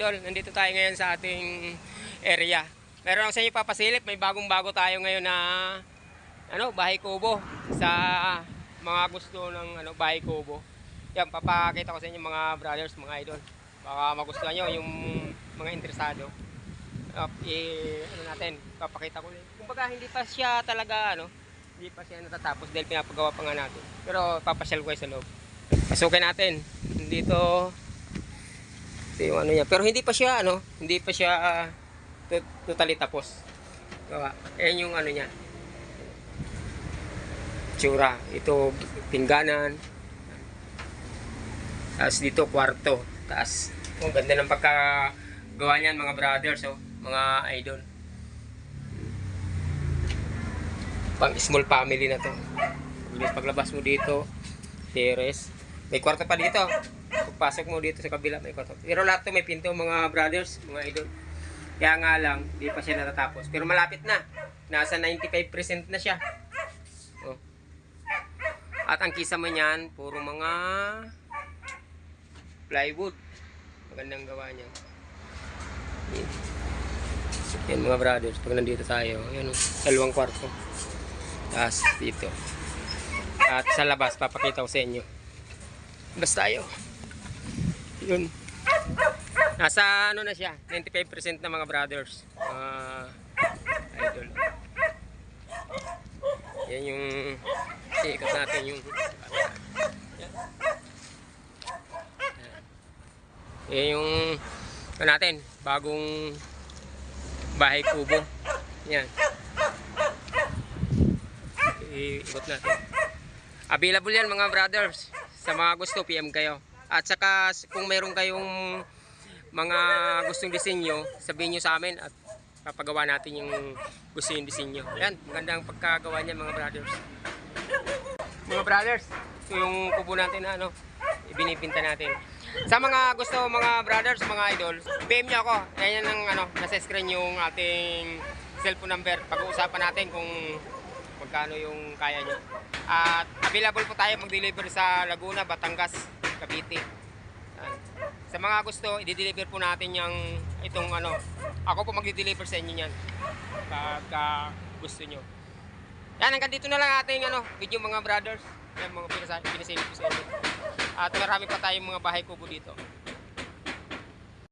idol, nandito tayo ngayon sa ating area. Meron ako sa inyo papasilip, may bagong-bago tayo ngayon na bahay kubo sa mga gusto ng bahay kubo. Yan, papakita ko sa inyo mga brothers, mga idol. Baka magustuhan nyo yung mga interesado. Natin, papakita ko. Kumbaga hindi pa siya talaga hindi pa siya natatapos dahil pinapagawa pa nga natin. Pero papasyal ko sa loob. Pasukin natin dito. Ito yung niya. Pero hindi pa siya totally tapos. Gawa. Ayan yung niya. Tsura. Ito pingganan. Tapos dito kwarto. Tapos ganda ng pagkagawa niyan mga brothers, mga idol. Pang small family na to. Paglabas mo dito, terrace. May kwarto pa dito. Pagpasok mo dito sa kabila, may kwarto. Pero lahat to may pinto mga brothers, mga idol. Kaya nga lang, hindi pa siya natatapos. Pero malapit na. Nasa 95% na siya. At ang kisama niyan, puro mga plywood. Magandang gawa niya. Yan mga brothers, pag nandito tayo, yan dalawang kwarto. Tapos dito. At sa labas, papakita ko sa inyo. Labas tayo. Yun. Nasa na siya, 95% na mga brothers. Idol. Yan yung ikot natin yung yan yung natin, bagong bahay kubo. Yan. Ikot natin. Available yan mga brothers. Sa mga gusto, PM kayo. At saka kung meron kayong mga gustong disenyo, sabihin nyo sa amin at papagawa natin yung gusto yung disenyo. Yan, magandang pagkagawa niyan mga brothers. Mga brothers, ito yung kubo natin na ibinibinta natin. Sa mga gusto mga brothers, mga idol, PM nyo ako. Yan ang nasa screen yung ating cellphone number. Pag-uusapan natin kung magkano yung kaya nyo. At available po tayo mag-deliver sa Laguna, Batangas, Cavite. Sa mga gusto, i-deliver po natin itong ako po mag-deliver sa inyo yan pagka gusto nyo. Yan, hanggang dito na lang ating video mga brothers. Yan mga pinasilip ko sa inyo. At marami pa tayong mga bahay kubo dito.